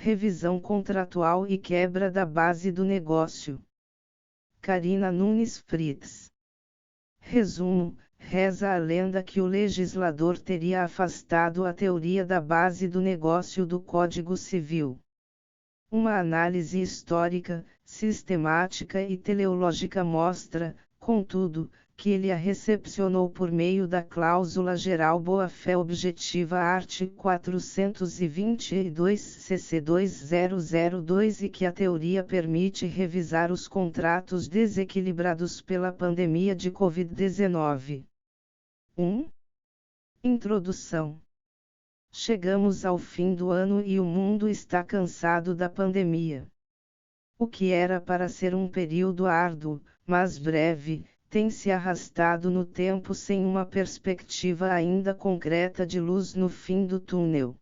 revisão contratual e quebra da base do negócio. Carina Nunes Fritz. Resumo: reza a lenda que o legislador teria afastado a teoria da base do negócio do Código Civil. Uma análise histórica, sistemática e teleológica mostra, contudo, que ele a recepcionou por meio da cláusula geral boa-fé objetiva art. 422 CC 2002 e que a teoria permite revisar os contratos desequilibrados pela pandemia de Covid-19. 1. Introdução. Chegamos ao fim do ano e o mundo está cansado da pandemia. O que era para ser um período árduo, mas breve, tem se arrastado no tempo sem uma perspectiva ainda concreta de luz no fim do túnel.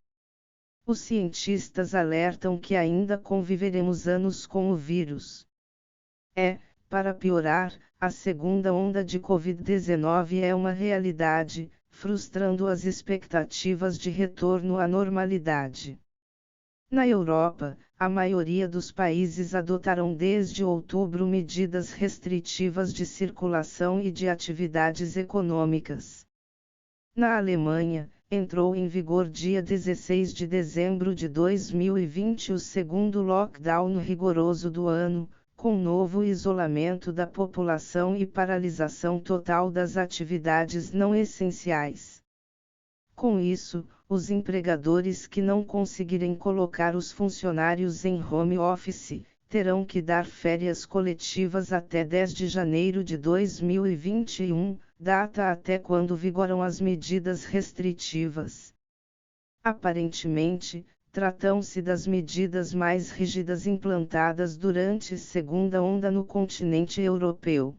Os cientistas alertam que ainda conviveremos anos com o vírus. Para piorar, a segunda onda de Covid-19 é uma realidade, frustrando as expectativas de retorno à normalidade. Na Europa, a maioria dos países adotaram desde outubro medidas restritivas de circulação e de atividades econômicas. Na Alemanha, entrou em vigor dia 16 de dezembro de 2020 o segundo lockdown rigoroso do ano, com novo isolamento da população e paralisação total das atividades não essenciais. Com isso, os empregadores que não conseguirem colocar os funcionários em home office, terão que dar férias coletivas até 10 de janeiro de 2021, data até quando vigoram as medidas restritivas. Aparentemente, tratam-se das medidas mais rígidas implantadas durante a segunda onda no continente europeu.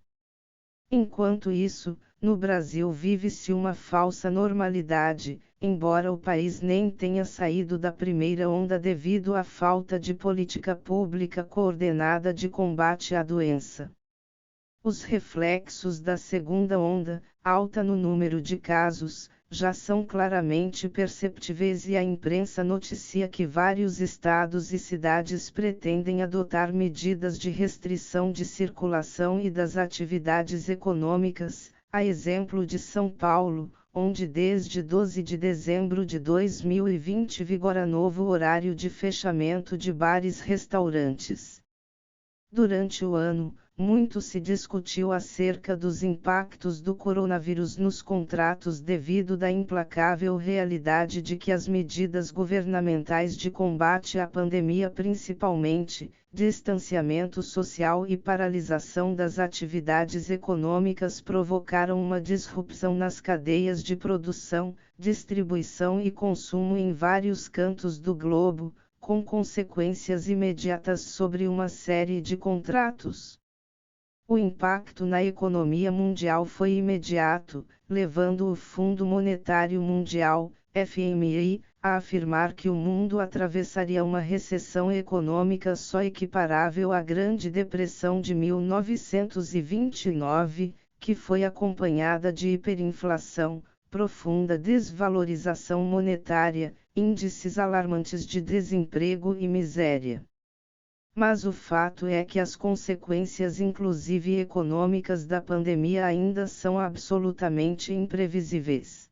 Enquanto isso, no Brasil vive-se uma falsa normalidade, embora o país nem tenha saído da primeira onda devido à falta de política pública coordenada de combate à doença. Os reflexos da segunda onda, alta no número de casos, já são claramente perceptíveis e a imprensa noticia que vários estados e cidades pretendem adotar medidas de restrição de circulação e das atividades econômicas, a exemplo de São Paulo, onde desde 12 de dezembro de 2020 vigora novo horário de fechamento de bares e restaurantes. Durante o ano, muito se discutiu acerca dos impactos do coronavírus nos contratos devido à implacável realidade de que as medidas governamentais de combate à pandemia, principalmente, distanciamento social e paralisação das atividades econômicas, provocaram uma disrupção nas cadeias de produção, distribuição e consumo em vários cantos do globo, com consequências imediatas sobre uma série de contratos. O impacto na economia mundial foi imediato, levando o Fundo Monetário Mundial, FMI, a afirmar que o mundo atravessaria uma recessão econômica só equiparável à Grande Depressão de 1929, que foi acompanhada de hiperinflação, profunda desvalorização monetária, índices alarmantes de desemprego e miséria. Mas o fato é que as consequências inclusive econômicas da pandemia ainda são absolutamente imprevisíveis.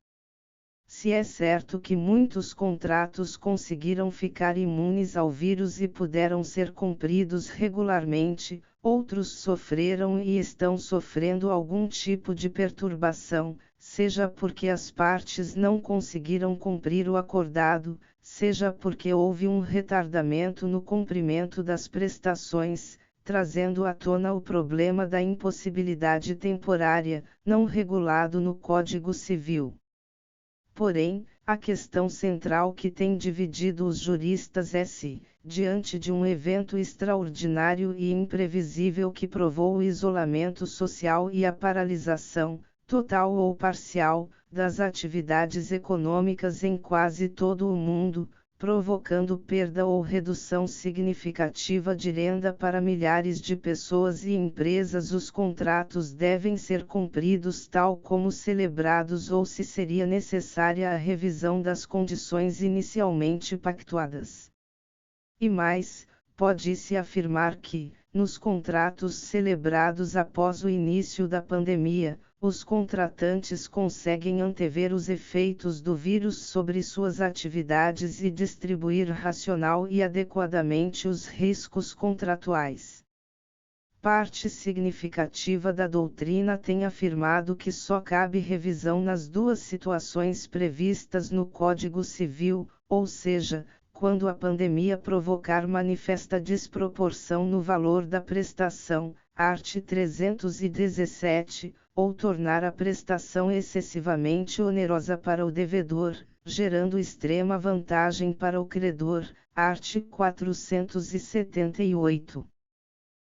Se é certo que muitos contratos conseguiram ficar imunes ao vírus e puderam ser cumpridos regularmente, outros sofreram e estão sofrendo algum tipo de perturbação, seja porque as partes não conseguiram cumprir o acordado, seja porque houve um retardamento no cumprimento das prestações, trazendo à tona o problema da impossibilidade temporária, não regulado no Código Civil. Porém, a questão central que tem dividido os juristas é se, diante de um evento extraordinário e imprevisível que provou o isolamento social e a paralisação, total ou parcial, das atividades econômicas em quase todo o mundo, provocando perda ou redução significativa de renda para milhares de pessoas e empresas, os contratos devem ser cumpridos tal como celebrados ou se seria necessária a revisão das condições inicialmente pactuadas. E mais, pode-se afirmar que, nos contratos celebrados após o início da pandemia, os contratantes conseguem antever os efeitos do vírus sobre suas atividades e distribuir racional e adequadamente os riscos contratuais. Parte significativa da doutrina tem afirmado que só cabe revisão nas duas situações previstas no Código Civil, ou seja, quando a pandemia provocar manifesta desproporção no valor da prestação, art. 317, ou tornar a prestação excessivamente onerosa para o devedor, gerando extrema vantagem para o credor, art. 478.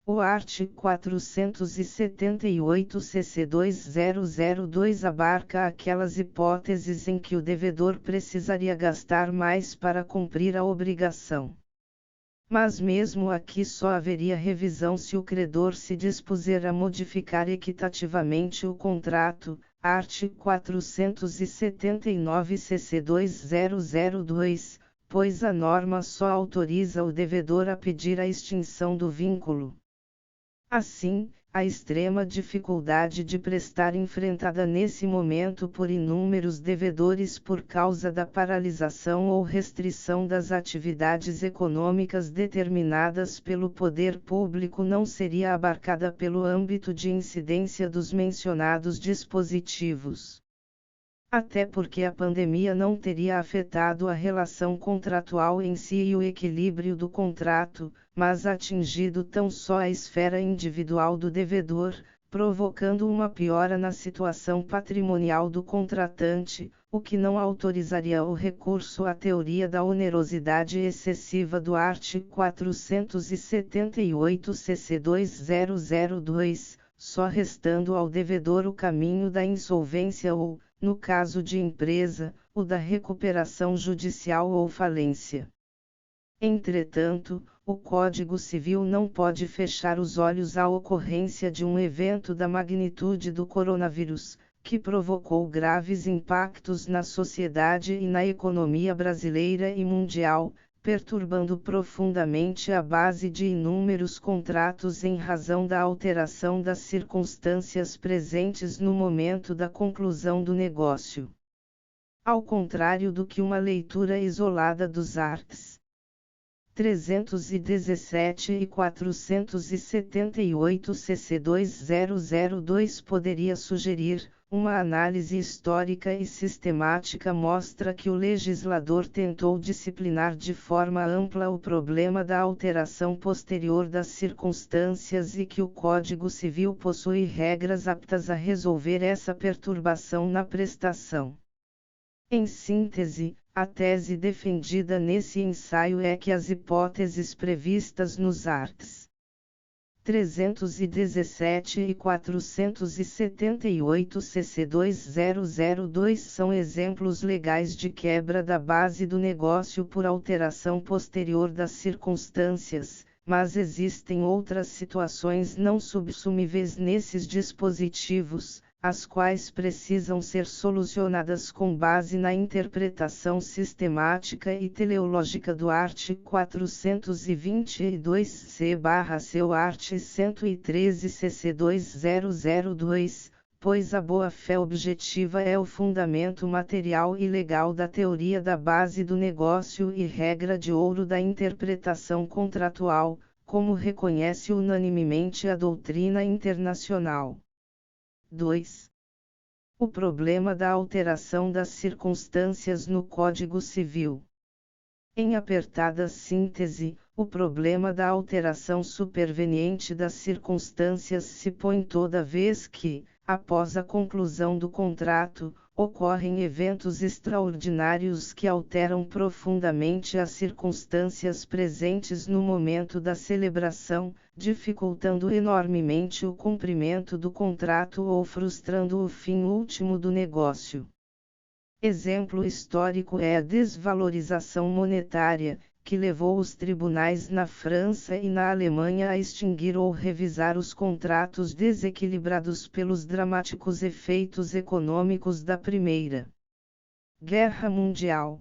O art. 478 CC 2002 abarca aquelas hipóteses em que o devedor precisaria gastar mais para cumprir a obrigação. Mas mesmo aqui só haveria revisão se o credor se dispuser a modificar equitativamente o contrato, art. 479 CC 2002, pois a norma só autoriza o devedor a pedir a extinção do vínculo. Assim, a extrema dificuldade de prestar enfrentada nesse momento por inúmeros devedores por causa da paralisação ou restrição das atividades econômicas determinadas pelo poder público não seria abarcada pelo âmbito de incidência dos mencionados dispositivos. Até porque a pandemia não teria afetado a relação contratual em si e o equilíbrio do contrato, mas atingido tão só a esfera individual do devedor, provocando uma piora na situação patrimonial do contratante, o que não autorizaria o recurso à teoria da onerosidade excessiva do art. 478 CC 2002, só restando ao devedor o caminho da insolvência ou, no caso de empresa, o da recuperação judicial ou falência. Entretanto, o Código Civil não pode fechar os olhos à ocorrência de um evento da magnitude do coronavírus, que provocou graves impactos na sociedade e na economia brasileira e mundial, perturbando profundamente a base de inúmeros contratos em razão da alteração das circunstâncias presentes no momento da conclusão do negócio. Ao contrário do que uma leitura isolada dos arts. 317 e 478 CC 2002 poderia sugerir, uma análise histórica e sistemática mostra que o legislador tentou disciplinar de forma ampla o problema da alteração posterior das circunstâncias e que o Código Civil possui regras aptas a resolver essa perturbação na prestação. Em síntese, a tese defendida nesse ensaio é que as hipóteses previstas nos arts. 317 e 478 CC 2002 são exemplos legais de quebra da base do negócio por alteração posterior das circunstâncias, mas existem outras situações não subsumíveis nesses dispositivos, as quais precisam ser solucionadas com base na interpretação sistemática e teleológica do art. 422-C/seu art. 113 CC 2002, pois a boa-fé objetiva é o fundamento material e legal da teoria da base do negócio e regra de ouro da interpretação contratual, como reconhece unanimemente a doutrina internacional. 2. O problema da alteração das circunstâncias no Código Civil. Em apertada síntese, o problema da alteração superveniente das circunstâncias se põe toda vez que, após a conclusão do contrato, ocorrem eventos extraordinários que alteram profundamente as circunstâncias presentes no momento da celebração, dificultando enormemente o cumprimento do contrato ou frustrando o fim último do negócio. Exemplo histórico é a desvalorização monetária, que levou os tribunais na França e na Alemanha a extinguir ou revisar os contratos desequilibrados pelos dramáticos efeitos econômicos da Primeira Guerra Mundial.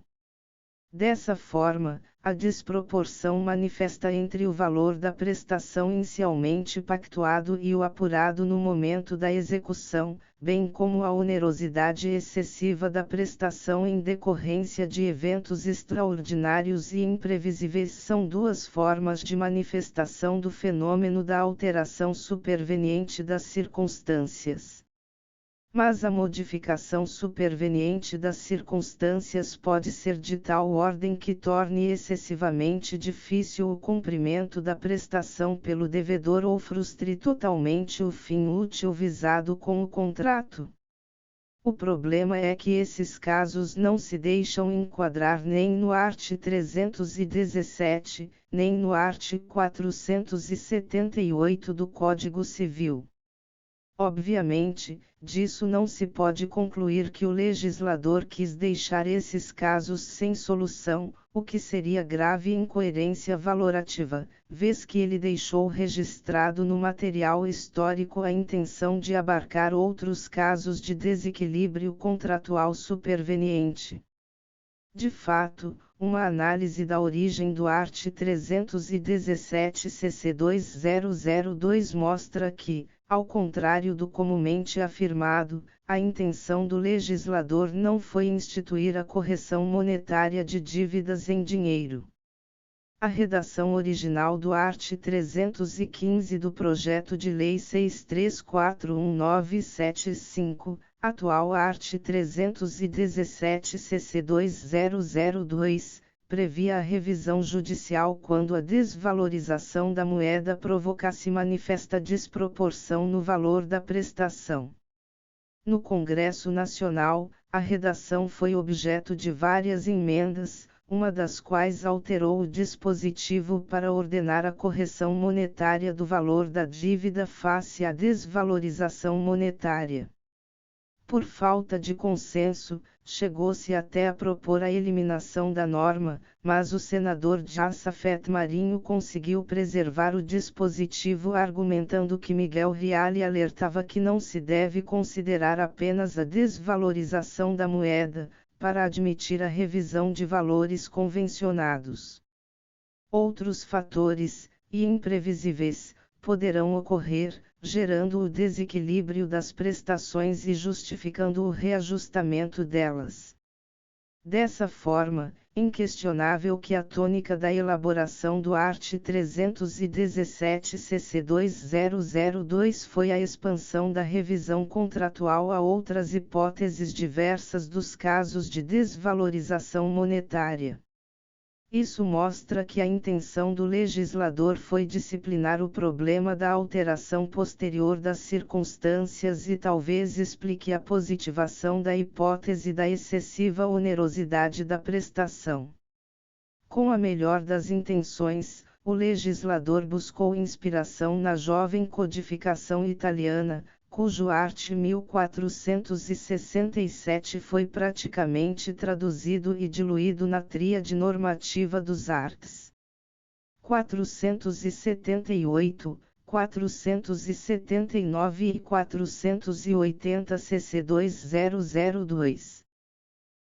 Dessa forma, a desproporção manifesta entre o valor da prestação inicialmente pactuado e o apurado no momento da execução, bem como a onerosidade excessiva da prestação em decorrência de eventos extraordinários e imprevisíveis são duas formas de manifestação do fenômeno da alteração superveniente das circunstâncias. Mas a modificação superveniente das circunstâncias pode ser de tal ordem que torne excessivamente difícil o cumprimento da prestação pelo devedor ou frustre totalmente o fim útil visado com o contrato. O problema é que esses casos não se deixam enquadrar nem no art. 317, nem no art. 478 do Código Civil. Obviamente, disso não se pode concluir que o legislador quis deixar esses casos sem solução, o que seria grave incoerência valorativa, vez que ele deixou registrado no material histórico a intenção de abarcar outros casos de desequilíbrio contratual superveniente. De fato, uma análise da origem do art. 317 CC 2002 mostra que, ao contrário do comumente afirmado, a intenção do legislador não foi instituir a correção monetária de dívidas em dinheiro. A redação original do art. 315 do Projeto de Lei 63411975, atual art. 317 CC 2002, previa a revisão judicial quando a desvalorização da moeda provocasse manifesta desproporção no valor da prestação. No Congresso Nacional, a redação foi objeto de várias emendas, uma das quais alterou o dispositivo para ordenar a correção monetária do valor da dívida face à desvalorização monetária. Por falta de consenso, chegou-se até a propor a eliminação da norma, mas o senador Josafat Marinho conseguiu preservar o dispositivo argumentando que Miguel Reale alertava que não se deve considerar apenas a desvalorização da moeda, para admitir a revisão de valores convencionados. Outros fatores, e imprevisíveis, poderão ocorrer, gerando o desequilíbrio das prestações e justificando o reajustamento delas. Dessa forma, inquestionável que a tônica da elaboração do art. 317 CC 2002 foi a expansão da revisão contratual a outras hipóteses diversas dos casos de desvalorização monetária. Isso mostra que a intenção do legislador foi disciplinar o problema da alteração posterior das circunstâncias e talvez explique a positivação da hipótese da excessiva onerosidade da prestação. Com a melhor das intenções, o legislador buscou inspiração na jovem codificação italiana, cujo art. 1467 foi praticamente traduzido e diluído na tríade normativa dos arts. 478, 479 e 480 CC 2002.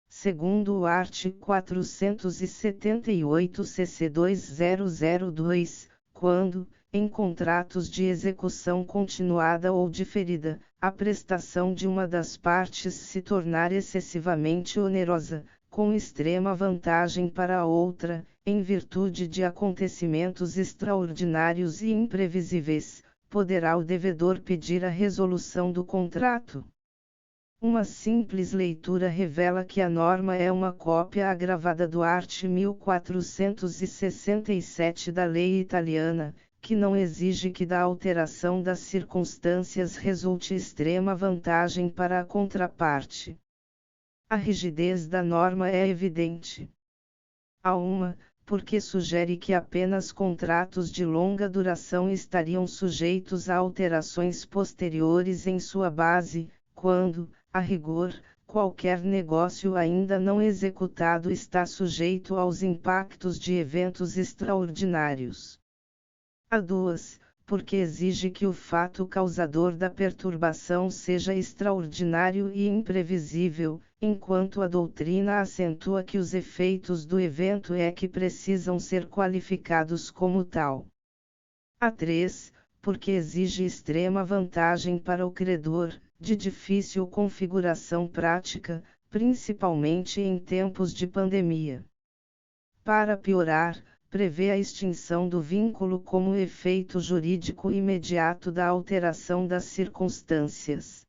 Segundo o art. 478 CC 2002, quando, em contratos de execução continuada ou diferida, a prestação de uma das partes se tornar excessivamente onerosa, com extrema vantagem para a outra, em virtude de acontecimentos extraordinários e imprevisíveis, poderá o devedor pedir a resolução do contrato. Uma simples leitura revela que a norma é uma cópia agravada do art. 1467 da lei italiana, que não exige que da alteração das circunstâncias resulte extrema vantagem para a contraparte. A rigidez da norma é evidente. A uma, porque sugere que apenas contratos de longa duração estariam sujeitos a alterações posteriores em sua base, quando, a rigor, qualquer negócio ainda não executado está sujeito aos impactos de eventos extraordinários. A duas, porque exige que o fato causador da perturbação seja extraordinário e imprevisível, enquanto a doutrina acentua que os efeitos do evento é que precisam ser qualificados como tal. A 3, porque exige extrema vantagem para o credor, de difícil configuração prática, principalmente em tempos de pandemia. Para piorar, prevê a extinção do vínculo como efeito jurídico imediato da alteração das circunstâncias.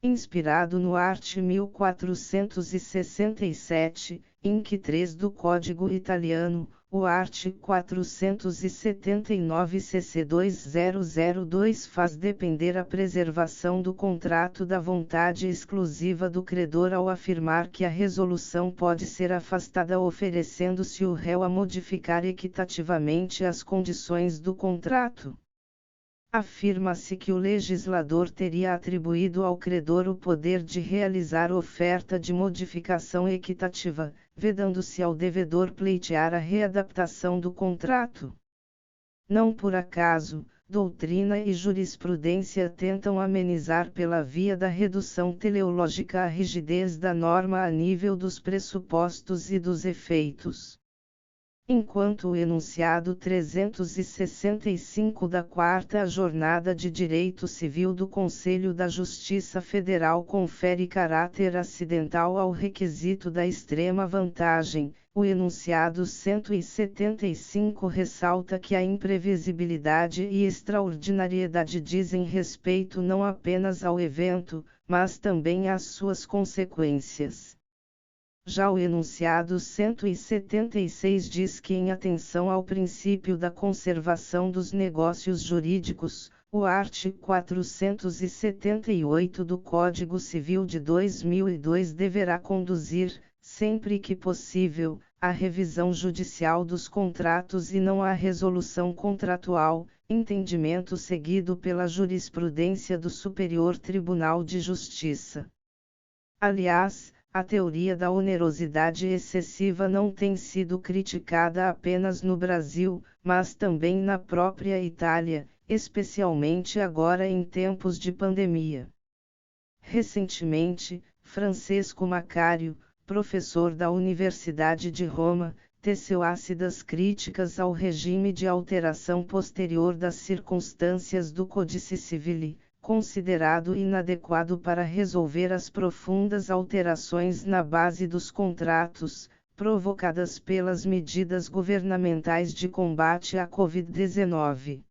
Inspirado no art. 1467, inc. 3 do Código Italiano, o art. 479 cc 2002 faz depender a preservação do contrato da vontade exclusiva do credor ao afirmar que a resolução pode ser afastada oferecendo-se o réu a modificar equitativamente as condições do contrato. Afirma-se que o legislador teria atribuído ao credor o poder de realizar oferta de modificação equitativa, vedando-se ao devedor pleitear a readaptação do contrato. Não por acaso, doutrina e jurisprudência tentam amenizar pela via da redução teleológica a rigidez da norma a nível dos pressupostos e dos efeitos. Enquanto o enunciado 365 da Quarta Jornada de Direito Civil do Conselho da Justiça Federal confere caráter acidental ao requisito da extrema vantagem, o enunciado 175 ressalta que a imprevisibilidade e extraordinariedade dizem respeito não apenas ao evento, mas também às suas consequências. Já o enunciado 176 diz que, em atenção ao princípio da conservação dos negócios jurídicos, o art. 478 do Código Civil de 2002 deverá conduzir, sempre que possível, à revisão judicial dos contratos e não à resolução contratual, entendimento seguido pela jurisprudência do Superior Tribunal de Justiça. Aliás, a teoria da onerosidade excessiva não tem sido criticada apenas no Brasil, mas também na própria Itália, especialmente agora em tempos de pandemia. Recentemente, Francesco Macário, professor da Universidade de Roma, teceu ácidas críticas ao regime de alteração posterior das circunstâncias do Codice Civile, considerado inadequado para resolver as profundas alterações na base dos contratos, provocadas pelas medidas governamentais de combate à Covid-19.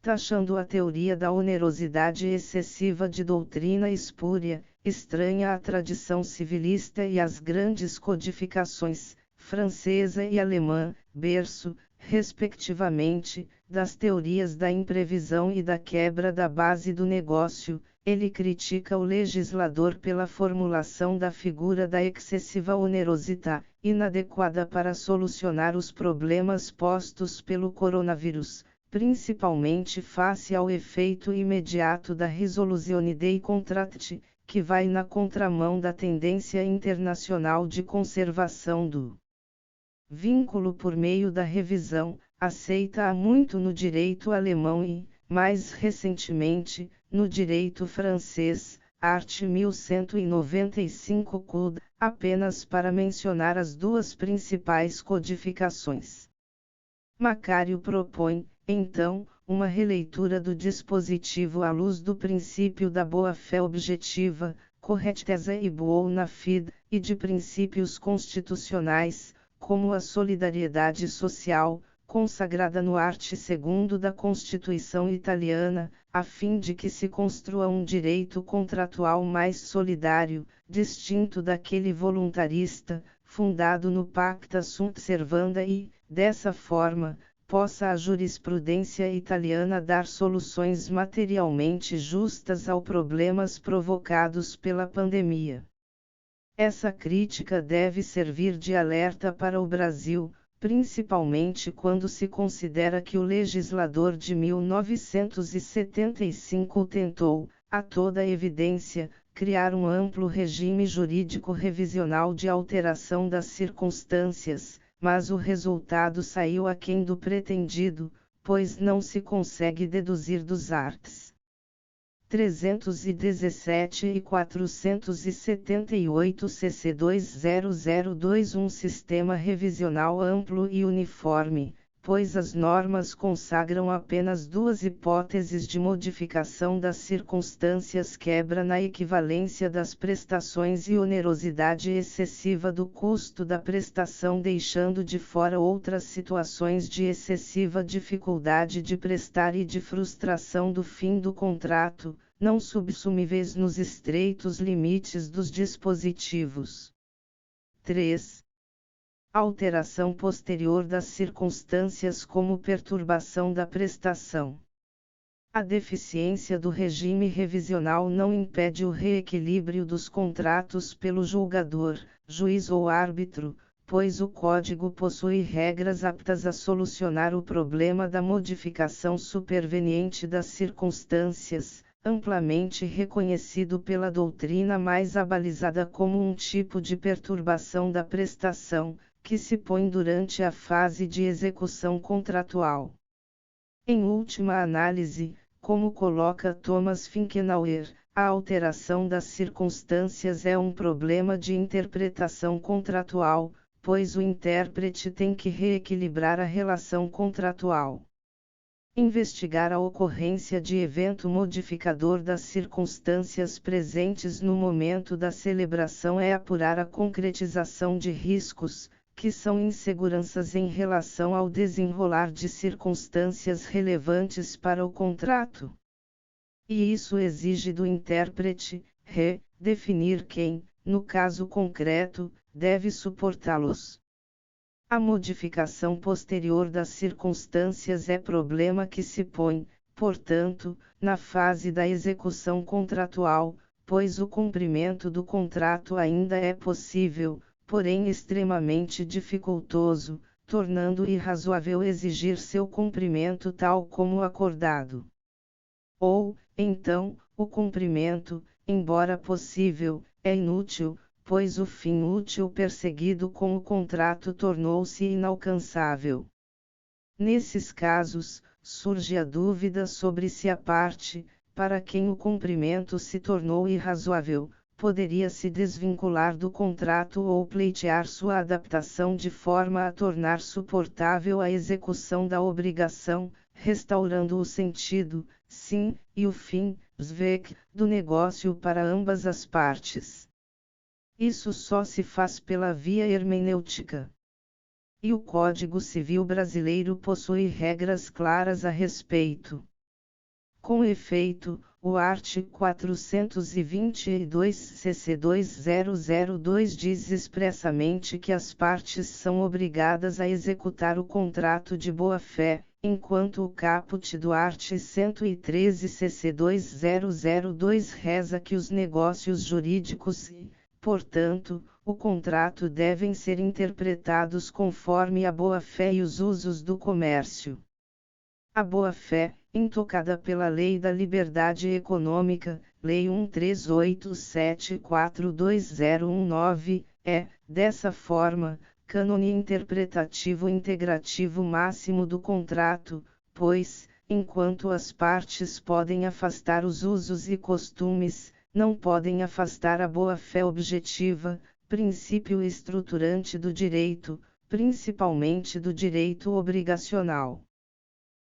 Taxando a teoria da onerosidade excessiva de doutrina espúria, estranha à tradição civilista e às grandes codificações, francesa e alemã, berço, respectivamente, das teorias da imprevisão e da quebra da base do negócio, ele critica o legislador pela formulação da figura da excessiva onerosità, inadequada para solucionar os problemas postos pelo coronavírus, principalmente face ao efeito imediato da Risoluzione dei Contratti, que vai na contramão da tendência internacional de conservação do vínculo por meio da revisão, aceita há muito no direito alemão e, mais recentemente, no direito francês, art. 1195 Cod, apenas para mencionar as duas principais codificações. Macário propõe, então, uma releitura do dispositivo à luz do princípio da boa-fé objetiva, correttezza e buona fide, e de princípios constitucionais, como a solidariedade social, consagrada no art. 2º da Constituição Italiana, a fim de que se construa um direito contratual mais solidário, distinto daquele voluntarista, fundado no Pacta Sunt Servanda e, dessa forma, possa a jurisprudência italiana dar soluções materialmente justas aos problemas provocados pela pandemia. Essa crítica deve servir de alerta para o Brasil, principalmente quando se considera que o legislador de 1975 tentou, a toda evidência, criar um amplo regime jurídico revisional de alteração das circunstâncias, mas o resultado saiu aquém do pretendido, pois não se consegue deduzir dos arts. 317 e 478 CC2002 um sistema revisional amplo e uniforme, pois as normas consagram apenas duas hipóteses de modificação das circunstâncias, quebra na equivalência das prestações e onerosidade excessiva do custo da prestação, deixando de fora outras situações de excessiva dificuldade de prestar e de frustração do fim do contrato, não subsumíveis nos estreitos limites dos dispositivos. 3. Alteração posterior das circunstâncias como perturbação da prestação. A deficiência do regime revisional não impede o reequilíbrio dos contratos pelo julgador, juiz ou árbitro, pois o Código possui regras aptas a solucionar o problema da modificação superveniente das circunstâncias, amplamente reconhecido pela doutrina mais abalizada como um tipo de perturbação da prestação, que se põe durante a fase de execução contratual. Em última análise, como coloca Thomas Finkenauer, a alteração das circunstâncias é um problema de interpretação contratual, pois o intérprete tem que reequilibrar a relação contratual. Investigar a ocorrência de evento modificador das circunstâncias presentes no momento da celebração é apurar a concretização de riscos, que são inseguranças em relação ao desenrolar de circunstâncias relevantes para o contrato. E isso exige do intérprete, definir quem, no caso concreto, deve suportá-los. A modificação posterior das circunstâncias é problema que se põe, portanto, na fase da execução contratual, pois o cumprimento do contrato ainda é possível, porém extremamente dificultoso, tornando irrazoável exigir seu cumprimento tal como acordado. Ou, então, o cumprimento, embora possível, é inútil, pois o fim útil perseguido com o contrato tornou-se inalcançável. Nesses casos, surge a dúvida sobre se a parte, para quem o cumprimento se tornou irrazoável, poderia se desvincular do contrato ou pleitear sua adaptação de forma a tornar suportável a execução da obrigação, restaurando o sentido, sim, e o fim, zweck, do negócio para ambas as partes. Isso só se faz pela via hermenêutica. E o Código Civil brasileiro possui regras claras a respeito. Com efeito, o art. 422 CC2002 diz expressamente que as partes são obrigadas a executar o contrato de boa-fé, enquanto o caput do art. 113 CC2002 reza que os negócios jurídicos e, portanto, o contrato devem ser interpretados conforme a boa-fé e os usos do comércio. A boa-fé, intocada pela Lei da Liberdade Econômica, Lei 1387422019, é, dessa forma, cânone interpretativo integrativo máximo do contrato, pois, enquanto as partes podem afastar os usos e costumes, não podem afastar a boa-fé objetiva, princípio estruturante do direito, principalmente do direito obrigacional.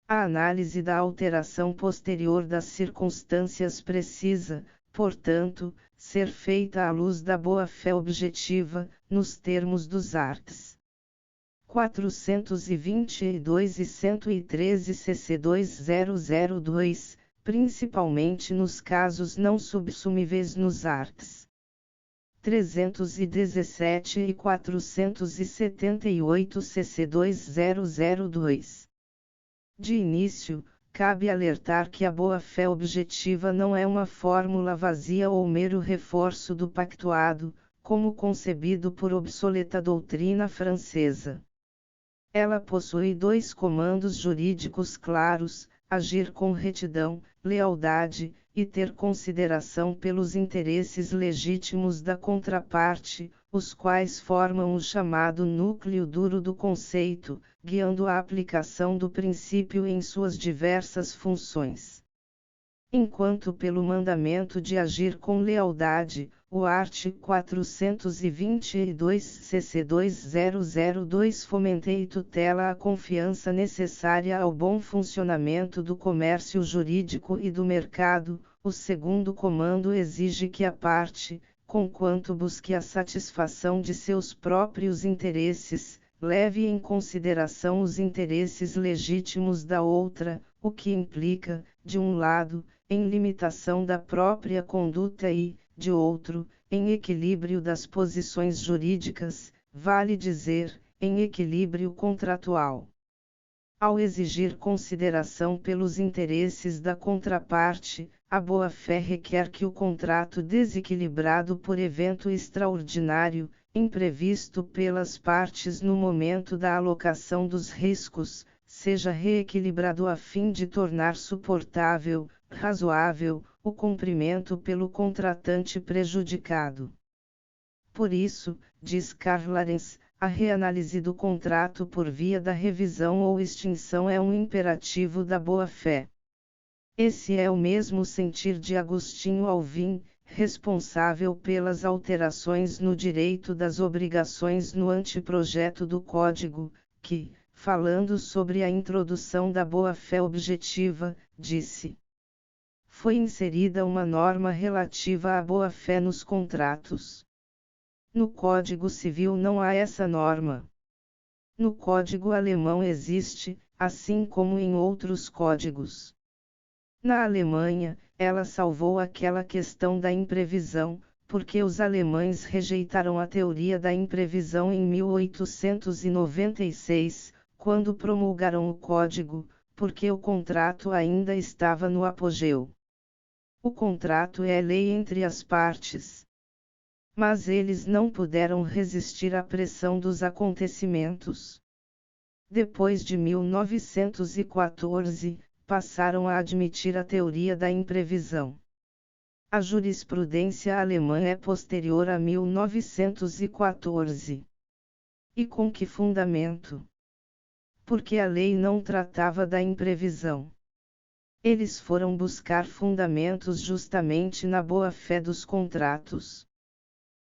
A análise da alteração posterior das circunstâncias precisa, portanto, ser feita à luz da boa-fé objetiva, nos termos dos arts. 422 e 113 CC2002, principalmente nos casos não subsumíveis nos arts. 317 e 478 CC2002. De início, cabe alertar que a boa-fé objetiva não é uma fórmula vazia ou mero reforço do pactuado, como concebido por obsoleta doutrina francesa. Ela possui dois comandos jurídicos claros: agir com retidão, lealdade, e ter consideração pelos interesses legítimos da contraparte, os quais formam o chamado núcleo duro do conceito, guiando a aplicação do princípio em suas diversas funções. enquanto pelo mandamento de agir com lealdade, o art. 422 cc 2002 fomentei e tutela a confiança necessária ao bom funcionamento do comércio jurídico e do mercado. O segundo comando exige que a parte, conquanto busque a satisfação de seus próprios interesses, leve em consideração os interesses legítimos da outra, o que implica, de um lado, em limitação da própria conduta e, de outro, em equilíbrio das posições jurídicas, vale dizer, em equilíbrio contratual. Ao exigir consideração pelos interesses da contraparte, a boa-fé requer que o contrato desequilibrado por evento extraordinário, imprevisto pelas partes no momento da alocação dos riscos, seja reequilibrado a fim de tornar suportável, razoável, o cumprimento pelo contratante prejudicado. Por isso, diz Karl Arens, a reanálise do contrato por via da revisão ou extinção é um imperativo da boa-fé. Esse é o mesmo sentir de Agostinho Alvim, responsável pelas alterações no direito das obrigações no anteprojeto do Código, que, falando sobre a introdução da boa-fé objetiva, disse: foi inserida uma norma relativa à boa-fé nos contratos. No Código Civil não há essa norma. No Código Alemão existe, assim como em outros códigos. Na Alemanha, ela salvou aquela questão da imprevisão, porque os alemães rejeitaram a teoria da imprevisão em 1896, quando promulgaram o Código, porque o contrato ainda estava no apogeu. O contrato é lei entre as partes. Mas eles não puderam resistir à pressão dos acontecimentos. Depois de 1914, passaram a admitir a teoria da imprevisão. A jurisprudência alemã é posterior a 1914. E com que fundamento? Porque a lei não tratava da imprevisão. Eles foram buscar fundamentos justamente na boa-fé dos contratos.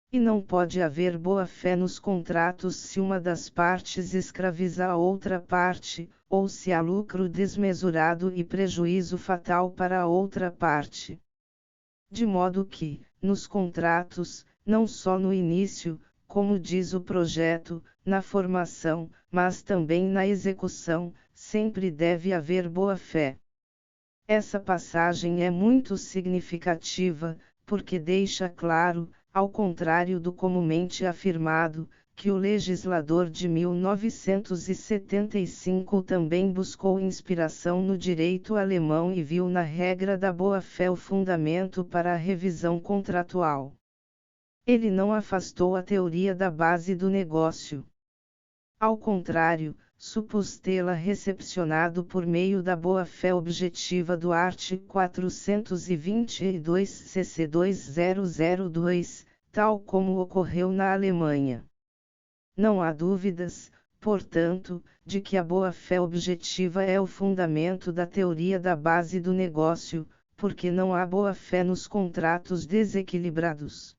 E não pode haver boa-fé nos contratos se uma das partes escraviza a outra parte, ou se há lucro desmesurado e prejuízo fatal para a outra parte. De modo que, nos contratos, não só no início, como diz o projeto, na formação, mas também na execução, sempre deve haver boa-fé. Essa passagem é muito significativa, porque deixa claro, ao contrário do comumente afirmado, que o legislador de 1975 também buscou inspiração no direito alemão e viu na regra da boa-fé o fundamento para a revisão contratual. Ele não afastou a teoria da base do negócio. Ao contrário, supôs tê-la recepcionado por meio da boa-fé objetiva do art. 422 cc 2002, tal como ocorreu na Alemanha. Não há dúvidas, portanto, de que a boa-fé objetiva é o fundamento da teoria da base do negócio, porque não há boa-fé nos contratos desequilibrados.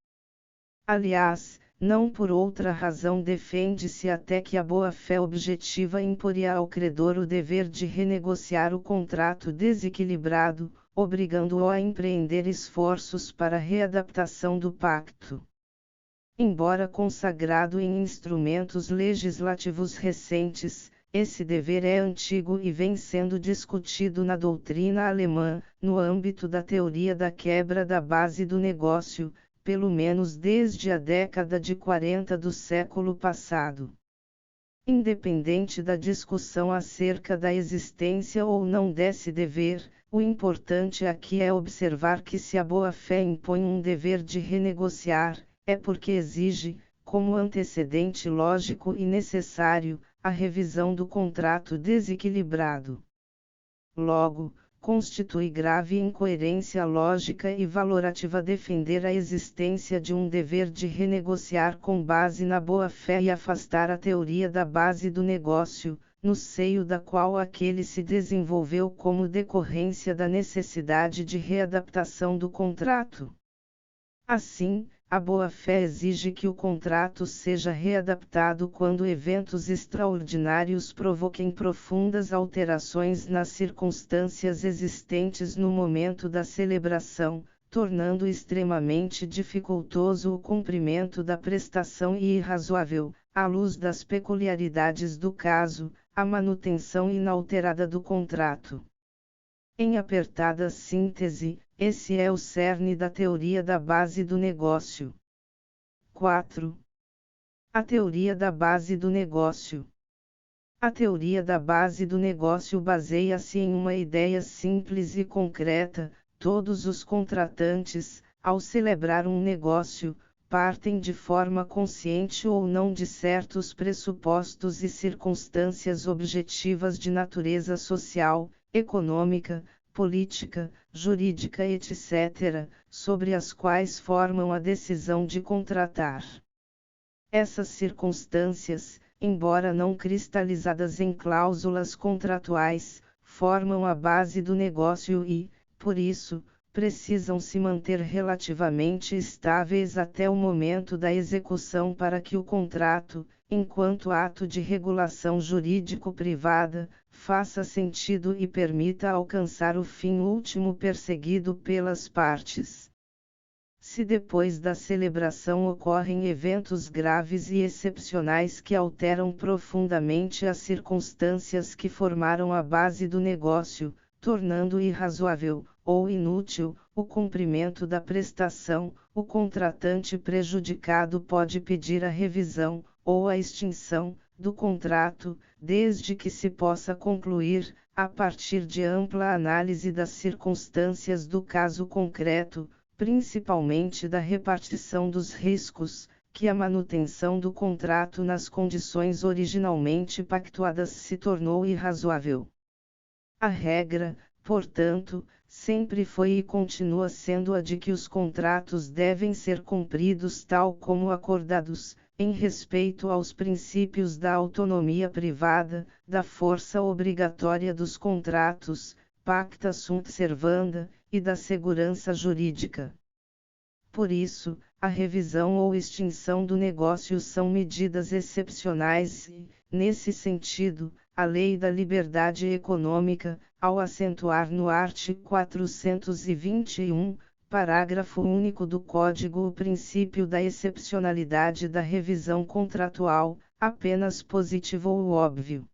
Aliás, não por outra razão defende-se até que a boa-fé objetiva imporia ao credor o dever de renegociar o contrato desequilibrado, obrigando-o a empreender esforços para a readaptação do pacto. Embora consagrado em instrumentos legislativos recentes, esse dever é antigo e vem sendo discutido na doutrina alemã, no âmbito da teoria da quebra da base do negócio, pelo menos desde a década de 40 do século passado. Independente da discussão acerca da existência ou não desse dever, o importante aqui é observar que se a boa-fé impõe um dever de renegociar, é porque exige, como antecedente lógico e necessário, a revisão do contrato desequilibrado. Logo, constitui grave incoerência lógica e valorativa defender a existência de um dever de renegociar com base na boa-fé e afastar a teoria da base do negócio, no seio da qual aquele se desenvolveu como decorrência da necessidade de readaptação do contrato. Assim, a boa-fé exige que o contrato seja readaptado quando eventos extraordinários provoquem profundas alterações nas circunstâncias existentes no momento da celebração, tornando extremamente dificultoso o cumprimento da prestação e irrazoável, à luz das peculiaridades do caso, a manutenção inalterada do contrato. Em apertada síntese, esse é o cerne da teoria da base do negócio. 4. A teoria da base do negócio. A teoria da base do negócio baseia-se em uma ideia simples e concreta: todos os contratantes, ao celebrar um negócio, partem de forma consciente ou não de certos pressupostos e circunstâncias objetivas de natureza social, econômica, política, jurídica, etc., sobre as quais formam a decisão de contratar. Essas circunstâncias, embora não cristalizadas em cláusulas contratuais, formam a base do negócio e, por isso, precisam se manter relativamente estáveis até o momento da execução para que o contrato, enquanto ato de regulação jurídico-privada, faça sentido e permita alcançar o fim último perseguido pelas partes. Se depois da celebração ocorrem eventos graves e excepcionais que alteram profundamente as circunstâncias que formaram a base do negócio, tornando irrazoável, ou inútil, o cumprimento da prestação, o contratante prejudicado pode pedir a revisão, ou a extinção, do contrato, desde que se possa concluir, a partir de ampla análise das circunstâncias do caso concreto, principalmente da repartição dos riscos, que a manutenção do contrato nas condições originalmente pactuadas se tornou irrazoável. A regra, portanto, sempre foi e continua sendo a de que os contratos devem ser cumpridos tal como acordados, em respeito aos princípios da autonomia privada, da força obrigatória dos contratos, pacta sunt servanda, e da segurança jurídica. Por isso, a revisão ou extinção do negócio são medidas excepcionais e, nesse sentido, a Lei da Liberdade Econômica, ao acentuar no artigo 421, parágrafo único do Código o princípio da excepcionalidade da revisão contratual, apenas positivou o óbvio.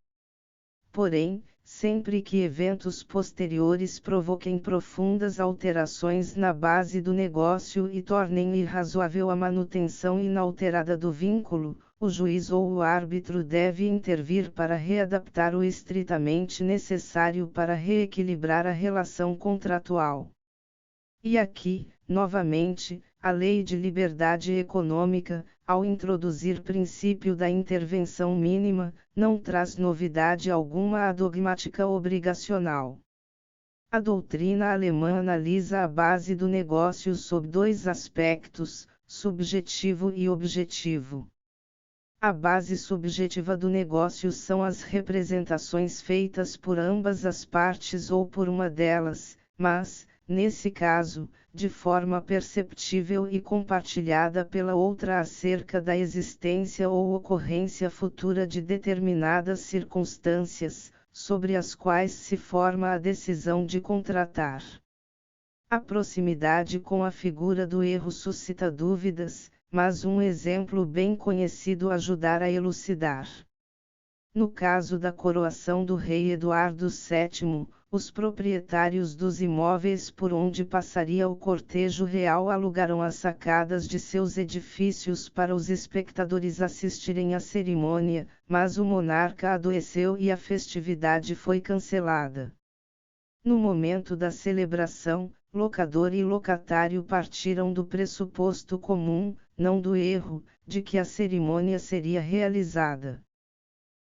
Porém, sempre que eventos posteriores provoquem profundas alterações na base do negócio e tornem irrazoável a manutenção inalterada do vínculo, o juiz ou o árbitro deve intervir para readaptar o estritamente necessário para reequilibrar a relação contratual. E aqui, novamente, a Lei de Liberdade Econômica, ao introduzir princípio da intervenção mínima, não traz novidade alguma à dogmática obrigacional. A doutrina alemã analisa a base do negócio sob dois aspectos, subjetivo e objetivo. A base subjetiva do negócio são as representações feitas por ambas as partes ou por uma delas, mas, nesse caso, de forma perceptível e compartilhada pela outra acerca da existência ou ocorrência futura de determinadas circunstâncias, sobre as quais se forma a decisão de contratar. A proximidade com a figura do erro suscita dúvidas, mas um exemplo bem conhecido ajudará a elucidar. No caso da coroação do rei Eduardo VII, os proprietários dos imóveis por onde passaria o cortejo real alugaram as sacadas de seus edifícios para os espectadores assistirem à cerimônia, mas o monarca adoeceu e a festividade foi cancelada. No momento da celebração, locador e locatário partiram do pressuposto comum, não do erro, de que a cerimônia seria realizada.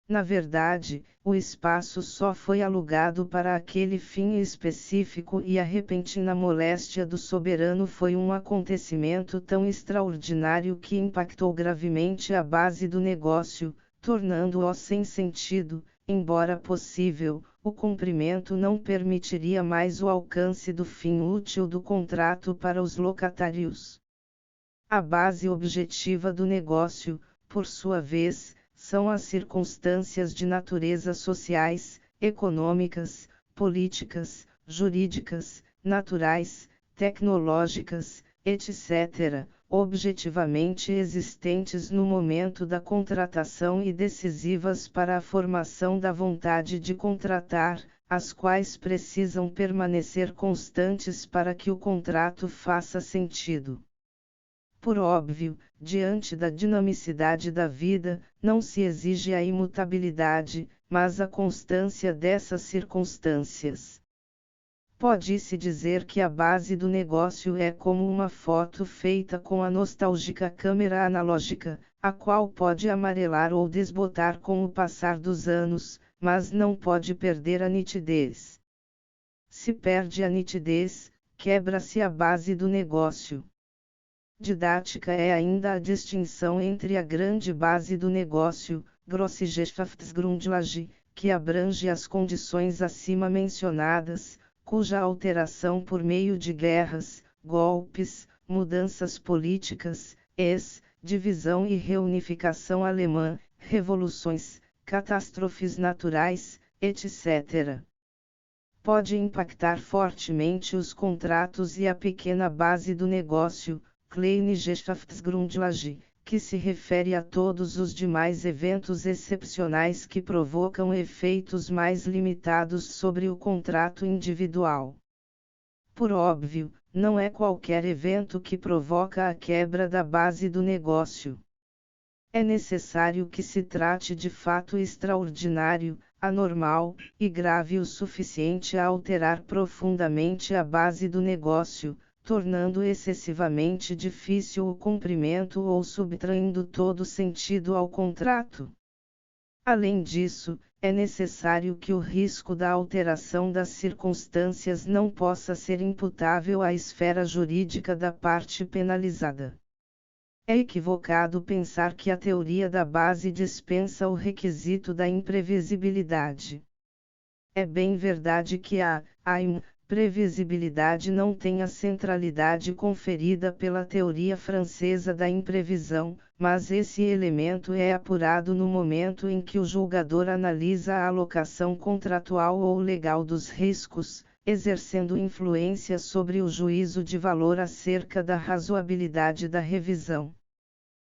Na verdade, o espaço só foi alugado para aquele fim específico e a repentina moléstia do soberano foi um acontecimento tão extraordinário que impactou gravemente a base do negócio, tornando-o sem sentido, embora possível, o cumprimento não permitiria mais o alcance do fim útil do contrato para os locatários. A base objetiva do negócio, por sua vez, são as circunstâncias de natureza sociais, econômicas, políticas, jurídicas, naturais, tecnológicas, etc., objetivamente existentes no momento da contratação e decisivas para a formação da vontade de contratar, as quais precisam permanecer constantes para que o contrato faça sentido. Por óbvio, diante da dinamicidade da vida, não se exige a imutabilidade, mas a constância dessas circunstâncias. Pode-se dizer que a base do negócio é como uma foto feita com a nostálgica câmera analógica, a qual pode amarelar ou desbotar com o passar dos anos, mas não pode perder a nitidez. Se perde a nitidez, quebra-se a base do negócio. Didática é ainda a distinção entre a grande base do negócio, Grossgeschäftsgrundlage, que abrange as condições acima mencionadas, cuja alteração por meio de guerras, golpes, mudanças políticas, divisão e reunificação alemã, revoluções, catástrofes naturais, etc. Pode impactar fortemente os contratos e a pequena base do negócio, Kleine Geschäftsgrundlage, que se refere a todos os demais eventos excepcionais que provocam efeitos mais limitados sobre o contrato individual. Por óbvio, não é qualquer evento que provoca a quebra da base do negócio. É necessário que se trate de fato extraordinário, anormal e grave o suficiente a alterar profundamente a base do negócio, tornando excessivamente difícil o cumprimento ou subtraindo todo sentido ao contrato. Além disso, é necessário que o risco da alteração das circunstâncias não possa ser imputável à esfera jurídica da parte penalizada. É equivocado pensar que a teoria da base dispensa o requisito da imprevisibilidade. É bem verdade que a previsibilidade não tem a centralidade conferida pela teoria francesa da imprevisão, mas esse elemento é apurado no momento em que o julgador analisa a alocação contratual ou legal dos riscos, exercendo influência sobre o juízo de valor acerca da razoabilidade da revisão.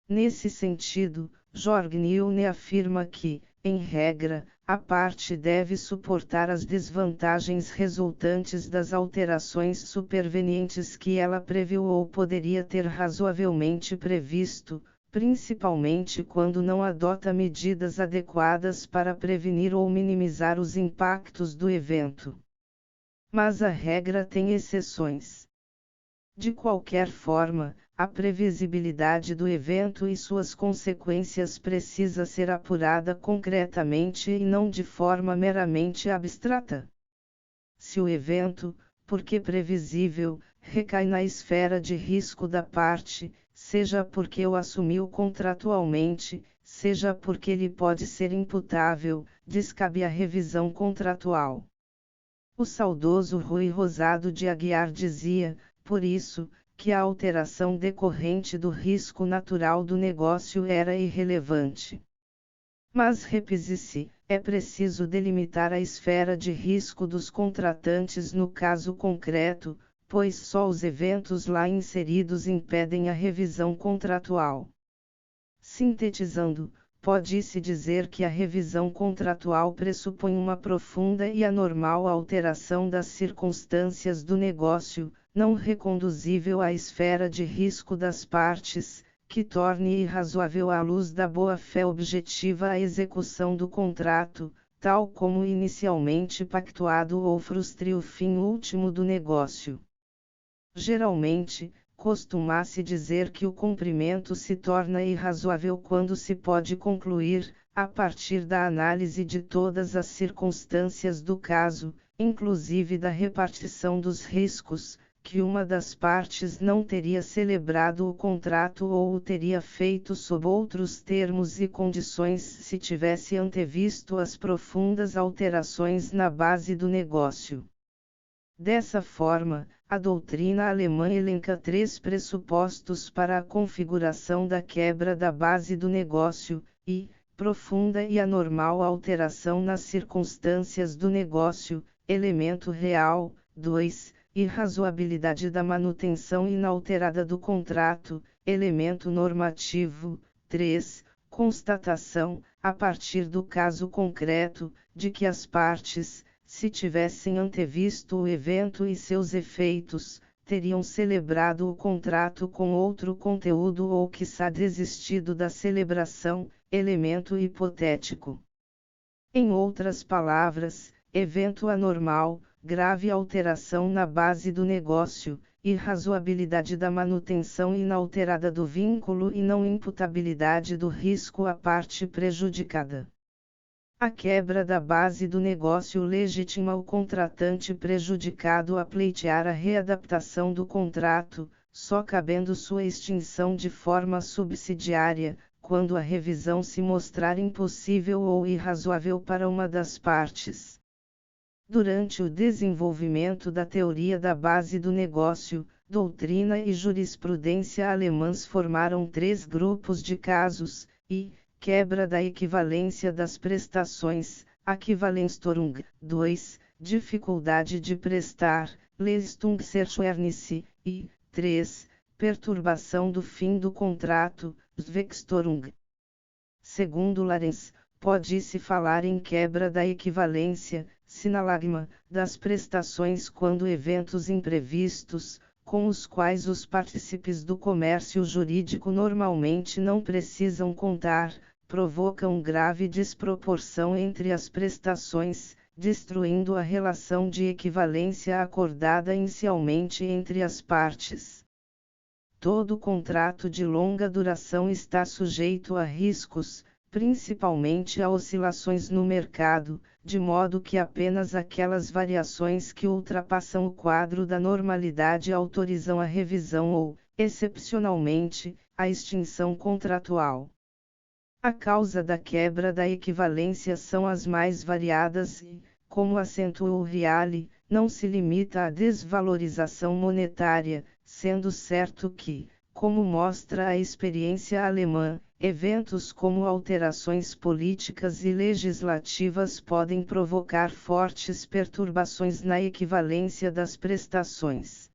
Nesse sentido, Jorgenilne afirma que, em regra, a parte deve suportar as desvantagens resultantes das alterações supervenientes que ela previu ou poderia ter razoavelmente previsto, principalmente quando não adota medidas adequadas para prevenir ou minimizar os impactos do evento. Mas a regra tem exceções. De qualquer forma, a previsibilidade do evento e suas consequências precisa ser apurada concretamente e não de forma meramente abstrata. Se o evento, porque previsível, recai na esfera de risco da parte, seja porque o assumiu contratualmente, seja porque lhe pode ser imputável, descabe a revisão contratual. O saudoso Rui Rosado de Aguiar dizia, por isso, que a alteração decorrente do risco natural do negócio era irrelevante. Mas repise-se, é preciso delimitar a esfera de risco dos contratantes no caso concreto, pois só os eventos lá inseridos impedem a revisão contratual. Sintetizando, pode-se dizer que a revisão contratual pressupõe uma profunda e anormal alteração das circunstâncias do negócio, não reconduzível à esfera de risco das partes, que torne irrazoável à luz da boa-fé objetiva a execução do contrato, tal como inicialmente pactuado ou frustre o fim último do negócio. Geralmente, costuma-se dizer que o cumprimento se torna irrazoável quando se pode concluir, a partir da análise de todas as circunstâncias do caso, inclusive da repartição dos riscos, que uma das partes não teria celebrado o contrato ou o teria feito sob outros termos e condições se tivesse antevisto as profundas alterações na base do negócio. Dessa forma, a doutrina alemã elenca 3 pressupostos para a configuração da quebra da base do negócio: I, profunda e anormal alteração nas circunstâncias do negócio, elemento real; 2, irrazoabilidade da manutenção inalterada do contrato, elemento normativo; 3, constatação, a partir do caso concreto, de que as partes, se tivessem antevisto o evento e seus efeitos, teriam celebrado o contrato com outro conteúdo ou quiçá desistido da celebração, elemento hipotético. Em outras palavras, evento anormal, grave alteração na base do negócio, irrazoabilidade da manutenção inalterada do vínculo e não imputabilidade do risco à parte prejudicada. A quebra da base do negócio legitima o contratante prejudicado a pleitear a readaptação do contrato, só cabendo sua extinção de forma subsidiária, quando a revisão se mostrar impossível ou irrazoável para uma das partes. Durante o desenvolvimento da teoria da base do negócio, doutrina e jurisprudência alemãs formaram 3 grupos de casos: I, quebra da equivalência das prestações, Äquivalenzstörung; 2, dificuldade de prestar, Leistungserschwernisse; e 3, perturbação do fim do contrato, Zweckstörung. Segundo Lorenz, pode-se falar em quebra da equivalência, sinalagma, das prestações quando eventos imprevistos, com os quais os partícipes do comércio jurídico normalmente não precisam contar, provocam grave desproporção entre as prestações, destruindo a relação de equivalência acordada inicialmente entre as partes. Todo contrato de longa duração está sujeito a riscos, principalmente a oscilações no mercado, de modo que apenas aquelas variações que ultrapassam o quadro da normalidade autorizam a revisão ou, excepcionalmente, a extinção contratual. A causa da quebra da equivalência são as mais variadas e, como acentua o Reale, não se limita à desvalorização monetária, sendo certo que, como mostra a experiência alemã, eventos como alterações políticas e legislativas podem provocar fortes perturbações na equivalência das prestações.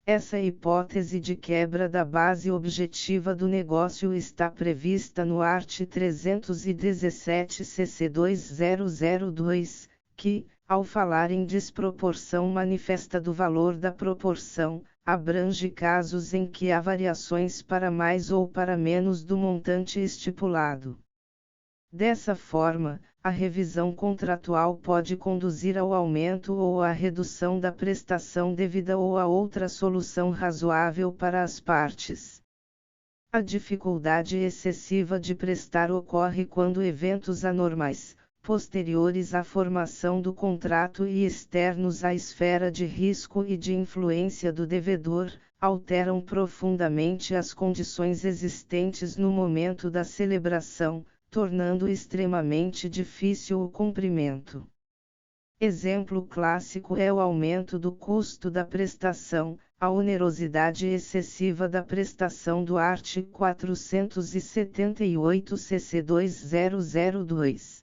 Essa hipótese de quebra da base objetiva do negócio está prevista no art. 317 cc 2002, que, ao falar em desproporção manifesta do valor da proporção, abrange casos em que há variações para mais ou para menos do montante estipulado. Dessa forma, a revisão contratual pode conduzir ao aumento ou à redução da prestação devida ou a outra solução razoável para as partes. A dificuldade excessiva de prestar ocorre quando eventos anormais, posteriores à formação do contrato e externos à esfera de risco e de influência do devedor, alteram profundamente as condições existentes no momento da celebração, tornando extremamente difícil o cumprimento. Exemplo clássico é o aumento do custo da prestação, a onerosidade excessiva da prestação do art. 478 cc 2002.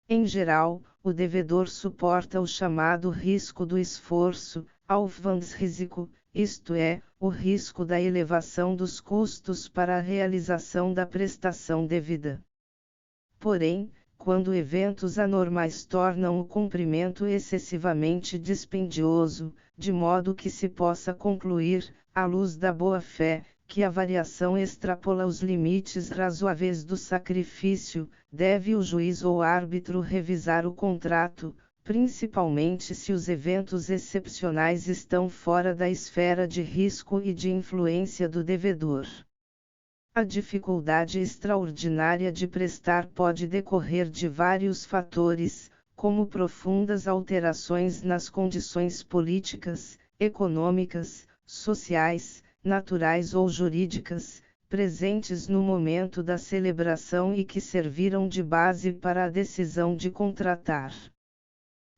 Em geral, o devedor suporta o chamado risco do esforço, Aufwandsrisiko, isto é, o risco da elevação dos custos para a realização da prestação devida. Porém, quando eventos anormais tornam o cumprimento excessivamente dispendioso, de modo que se possa concluir, à luz da boa-fé, que a variação extrapola os limites razoáveis do sacrifício, deve o juiz ou árbitro revisar o contrato, principalmente se os eventos excepcionais estão fora da esfera de risco e de influência do devedor. A dificuldade extraordinária de prestar pode decorrer de vários fatores, como profundas alterações nas condições políticas, econômicas, sociais, naturais ou jurídicas, presentes no momento da celebração e que serviram de base para a decisão de contratar.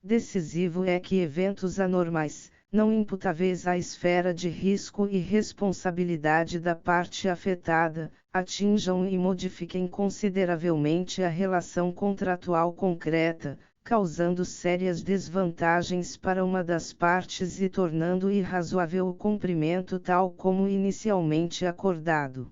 Decisivo é que eventos anormais, não imputáveis à esfera de risco e responsabilidade da parte afetada, atinjam e modifiquem consideravelmente a relação contratual concreta, causando sérias desvantagens para uma das partes e tornando irrazoável o cumprimento tal como inicialmente acordado.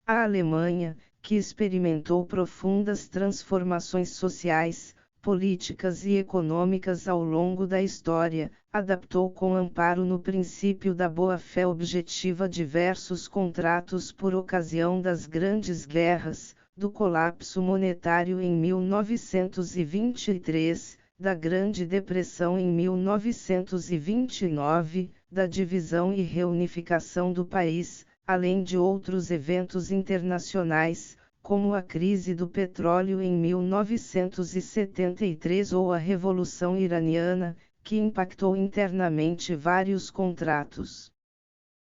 A Alemanha, que experimentou profundas transformações sociais, políticas e econômicas ao longo da história, adaptou com amparo no princípio da boa-fé objetiva diversos contratos por ocasião das grandes guerras, do colapso monetário em 1923, da Grande Depressão em 1929, da divisão e reunificação do país, além de outros eventos internacionais, como a crise do petróleo em 1973 ou a Revolução Iraniana, que impactou internamente vários contratos.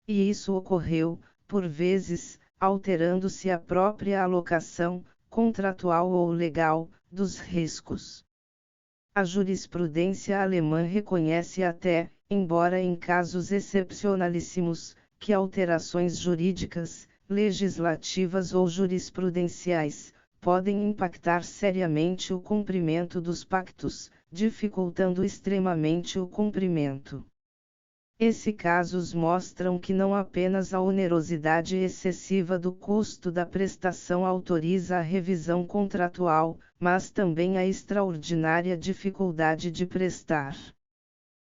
E isso ocorreu, por vezes, alterando-se a própria alocação, contratual ou legal, dos riscos. A jurisprudência alemã reconhece até, embora em casos excepcionalíssimos, que alterações jurídicas, legislativas ou jurisprudenciais, podem impactar seriamente o cumprimento dos pactos, dificultando extremamente o cumprimento. Esses casos mostram que não apenas a onerosidade excessiva do custo da prestação autoriza a revisão contratual, mas também a extraordinária dificuldade de prestar.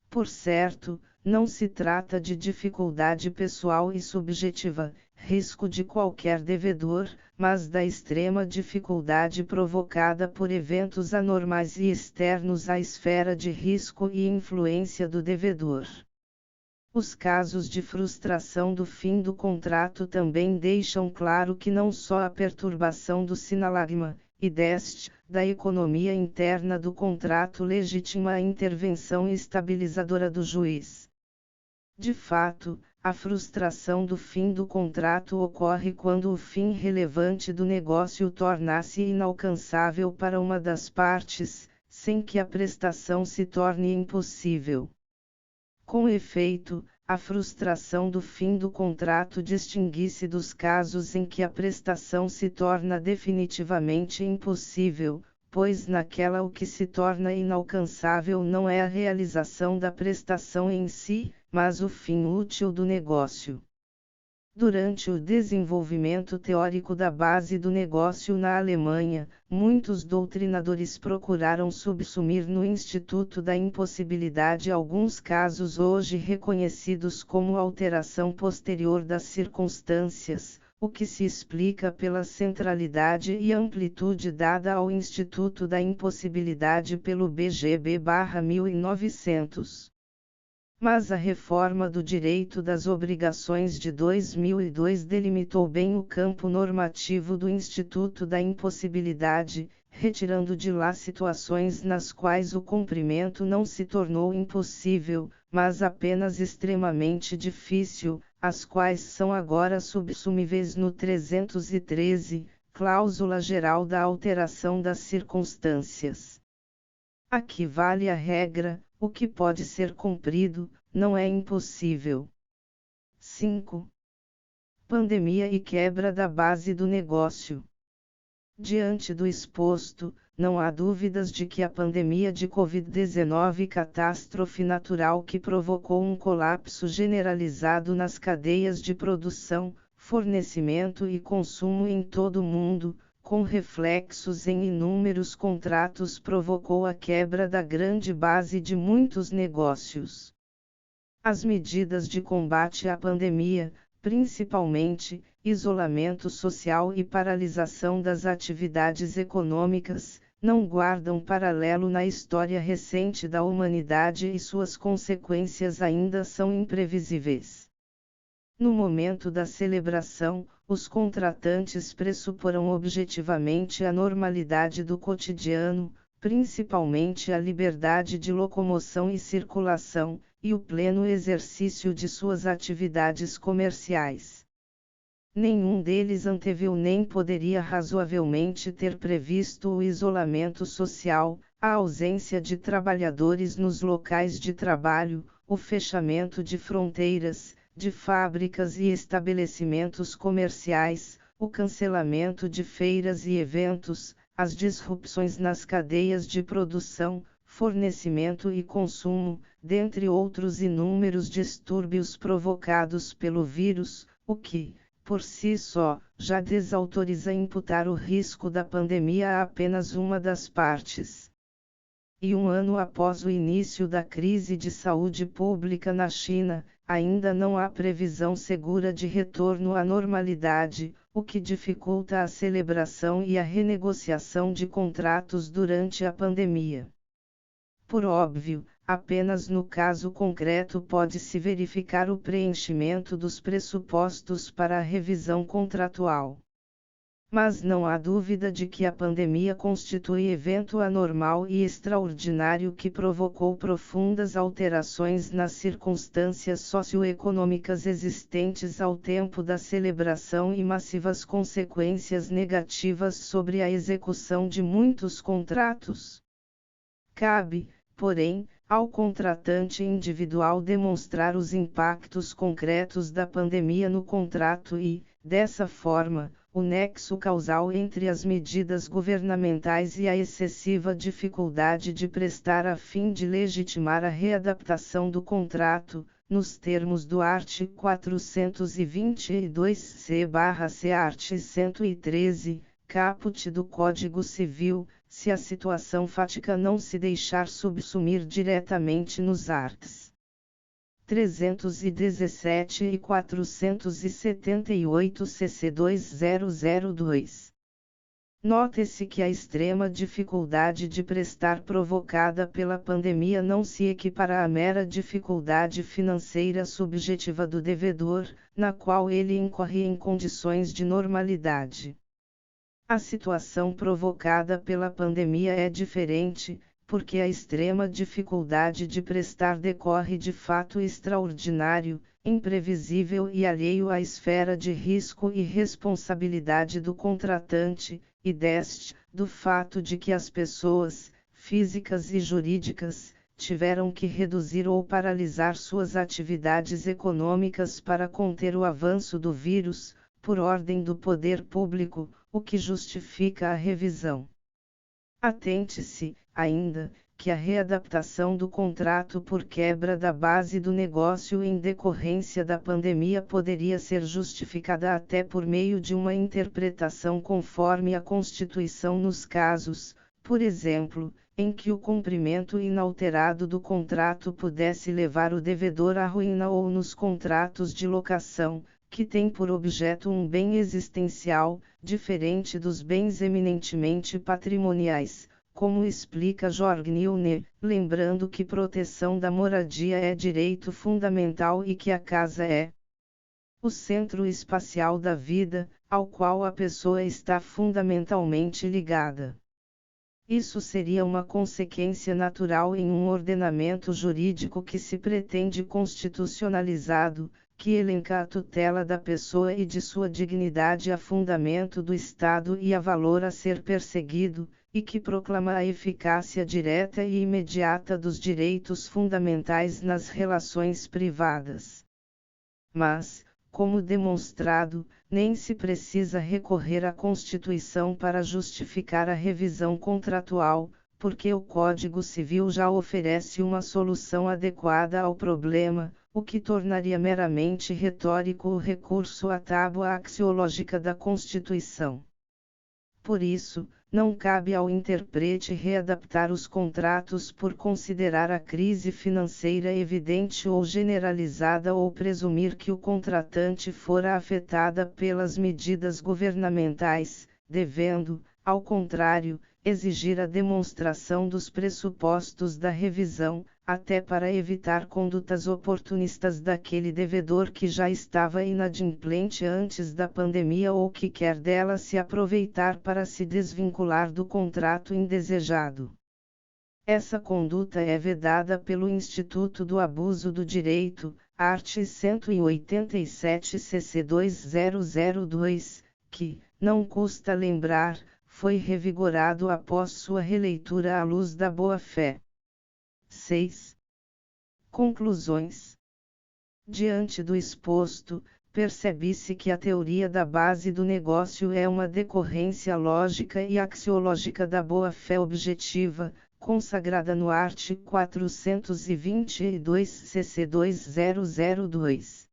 Por certo, não se trata de dificuldade pessoal e subjetiva, risco de qualquer devedor, mas da extrema dificuldade provocada por eventos anormais e externos à esfera de risco e influência do devedor. Os casos de frustração do fim do contrato também deixam claro que não só a perturbação do sinalagma, da economia interna do contrato legitima a intervenção estabilizadora do juiz. De fato, a frustração do fim do contrato ocorre quando o fim relevante do negócio torna-se inalcançável para uma das partes, sem que a prestação se torne impossível. Com efeito, a frustração do fim do contrato distingue-se dos casos em que a prestação se torna definitivamente impossível, pois naquela o que se torna inalcançável não é a realização da prestação em si, mas o fim útil do negócio. Durante o desenvolvimento teórico da base do negócio na Alemanha, muitos doutrinadores procuraram subsumir no Instituto da Impossibilidade alguns casos hoje reconhecidos como alteração posterior das circunstâncias, o que se explica pela centralidade e amplitude dada ao Instituto da Impossibilidade pelo BGB/1900. Mas a reforma do direito das obrigações de 2002 delimitou bem o campo normativo do Instituto da Impossibilidade, retirando de lá situações nas quais o cumprimento não se tornou impossível, mas apenas extremamente difícil, as quais são agora subsumíveis no 313, cláusula geral da alteração das circunstâncias. Aqui vale a regra: o que pode ser cumprido, não é impossível. 5. Pandemia e quebra da base do negócio. Diante do exposto, não há dúvidas de que a pandemia de Covid-19, catástrofe natural que provocou um colapso generalizado nas cadeias de produção, fornecimento e consumo em todo o mundo, com reflexos em inúmeros contratos, provocou a quebra da grande base de muitos negócios. As medidas de combate à pandemia, principalmente, isolamento social e paralisação das atividades econômicas, não guardam paralelo na história recente da humanidade e suas consequências ainda são imprevisíveis. No momento da celebração, os contratantes pressuporão objetivamente a normalidade do cotidiano, principalmente a liberdade de locomoção e circulação, e o pleno exercício de suas atividades comerciais. Nenhum deles anteviu nem poderia razoavelmente ter previsto o isolamento social, a ausência de trabalhadores nos locais de trabalho, o fechamento de fronteiras, de fábricas e estabelecimentos comerciais, o cancelamento de feiras e eventos, as disrupções nas cadeias de produção, fornecimento e consumo, dentre outros inúmeros distúrbios provocados pelo vírus, o que, por si só, já desautoriza imputar o risco da pandemia a apenas uma das partes. E um ano após o início da crise de saúde pública na China, ainda não há previsão segura de retorno à normalidade, o que dificulta a celebração e a renegociação de contratos durante a pandemia. Por óbvio, apenas no caso concreto pode-se verificar o preenchimento dos pressupostos para a revisão contratual. Mas não há dúvida de que a pandemia constitui evento anormal e extraordinário que provocou profundas alterações nas circunstâncias socioeconômicas existentes ao tempo da celebração e massivas consequências negativas sobre a execução de muitos contratos. Cabe, porém, ao contratante individual demonstrar os impactos concretos da pandemia no contrato e, dessa forma, o nexo causal entre as medidas governamentais e a excessiva dificuldade de prestar a fim de legitimar a readaptação do contrato, nos termos do art. 422-C/C art. 113, caput do Código Civil, se a situação fática não se deixar subsumir diretamente nos arts. 317 e 478 CC 2002. Note-se que a extrema dificuldade de prestar provocada pela pandemia não se equipara à mera dificuldade financeira subjetiva do devedor, na qual ele incorre em condições de normalidade. A situação provocada pela pandemia é diferente, porque a extrema dificuldade de prestar decorre de fato extraordinário, imprevisível e alheio à esfera de risco e responsabilidade do contratante, e do fato de que as pessoas, físicas e jurídicas, tiveram que reduzir ou paralisar suas atividades econômicas para conter o avanço do vírus, por ordem do poder público, o que justifica a revisão. Atente-se, ainda, que a readaptação do contrato por quebra da base do negócio em decorrência da pandemia poderia ser justificada até por meio de uma interpretação conforme a Constituição nos casos, por exemplo, em que o cumprimento inalterado do contrato pudesse levar o devedor à ruína, ou nos contratos de locação, que tem por objeto um bem existencial, diferente dos bens eminentemente patrimoniais, como explica Jorg Nilne, lembrando que proteção da moradia é direito fundamental e que a casa é o centro espacial da vida, ao qual a pessoa está fundamentalmente ligada. Isso seria uma consequência natural em um ordenamento jurídico que se pretende constitucionalizado, que elenca a tutela da pessoa e de sua dignidade a fundamento do Estado e a valor a ser perseguido, e que proclama a eficácia direta e imediata dos direitos fundamentais nas relações privadas. Mas, como demonstrado, nem se precisa recorrer à Constituição para justificar a revisão contratual, porque o Código Civil já oferece uma solução adequada ao problema, o que tornaria meramente retórico o recurso à tábua axiológica da Constituição. Por isso, não cabe ao intérprete readaptar os contratos por considerar a crise financeira evidente ou generalizada ou presumir que o contratante fora afetada pelas medidas governamentais, devendo, ao contrário, exigir a demonstração dos pressupostos da revisão, até para evitar condutas oportunistas daquele devedor que já estava inadimplente antes da pandemia ou que quer dela se aproveitar para se desvincular do contrato indesejado. Essa conduta é vedada pelo Instituto do Abuso do Direito, art. 187 CC 2002, que, não custa lembrar, foi revigorado após sua releitura à luz da boa-fé. 6. Conclusões. Diante do exposto, percebe-se que a teoria da base do negócio é uma decorrência lógica e axiológica da boa-fé objetiva, consagrada no art. 422 CC 2002.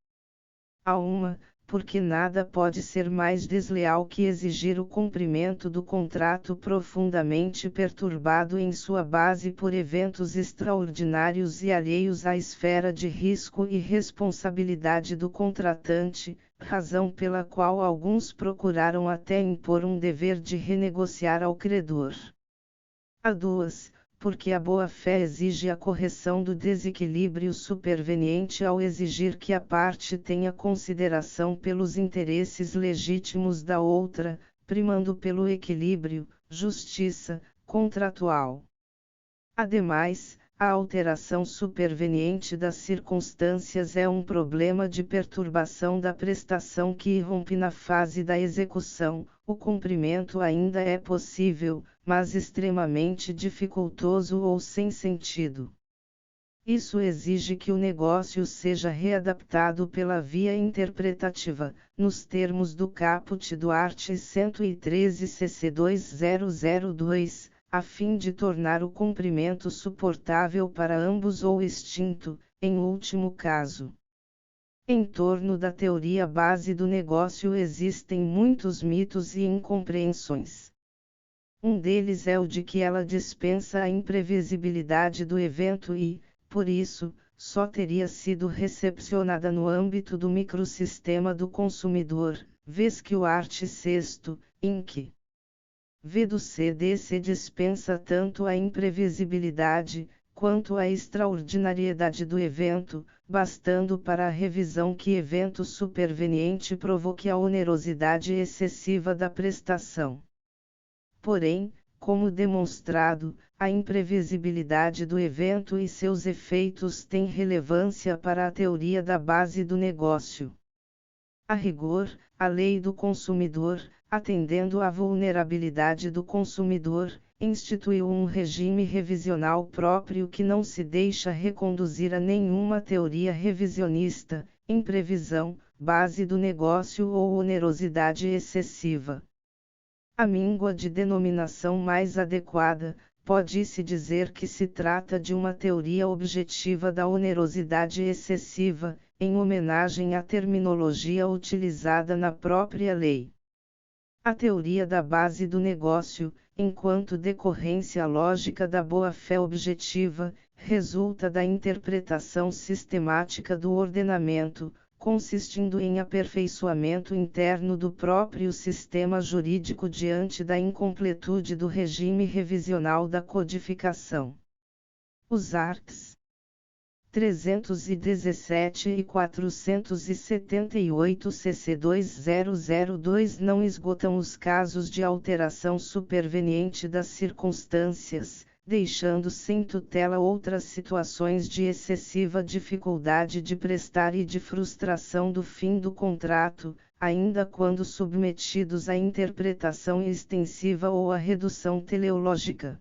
A uma, porque nada pode ser mais desleal que exigir o cumprimento do contrato profundamente perturbado em sua base por eventos extraordinários e alheios à esfera de risco e responsabilidade do contratante, razão pela qual alguns procuraram até impor um dever de renegociar ao credor. A duas, porque a boa-fé exige a correção do desequilíbrio superveniente ao exigir que a parte tenha consideração pelos interesses legítimos da outra, primando pelo equilíbrio, justiça, contratual. Ademais, a alteração superveniente das circunstâncias é um problema de perturbação da prestação que irrompe na fase da execução. O cumprimento ainda é possível, mas extremamente dificultoso ou sem sentido. Isso exige que o negócio seja readaptado pela via interpretativa, nos termos do caput do art. 113 CC 2002, a fim de tornar o cumprimento suportável para ambos ou extinto, em último caso. Em torno da teoria base do negócio existem muitos mitos e incompreensões. Um deles é o de que ela dispensa a imprevisibilidade do evento e, por isso, só teria sido recepcionada no âmbito do microsistema do consumidor, vez que o art. 6º, Inc. V do CDC dispensa tanto a imprevisibilidade, quanto a extraordinariedade do evento, bastando para a revisão que evento superveniente provoque a onerosidade excessiva da prestação. Porém, como demonstrado, a imprevisibilidade do evento e seus efeitos têm relevância para a teoria da base do negócio. A rigor, a lei do consumidor, atendendo à vulnerabilidade do consumidor, instituiu um regime revisional próprio que não se deixa reconduzir a nenhuma teoria revisionista, imprevisão, base do negócio ou onerosidade excessiva. A míngua de denominação mais adequada, pode-se dizer que se trata de uma teoria objetiva da onerosidade excessiva, em homenagem à terminologia utilizada na própria lei. A teoria da base do negócio, enquanto decorrência lógica da boa-fé objetiva, resulta da interpretação sistemática do ordenamento, consistindo em aperfeiçoamento interno do próprio sistema jurídico diante da incompletude do regime revisional da codificação. Os arts. 317 e 478 CC 2002 não esgotam os casos de alteração superveniente das circunstâncias, deixando sem tutela outras situações de excessiva dificuldade de prestar e de frustração do fim do contrato, ainda quando submetidos à interpretação extensiva ou à redução teleológica.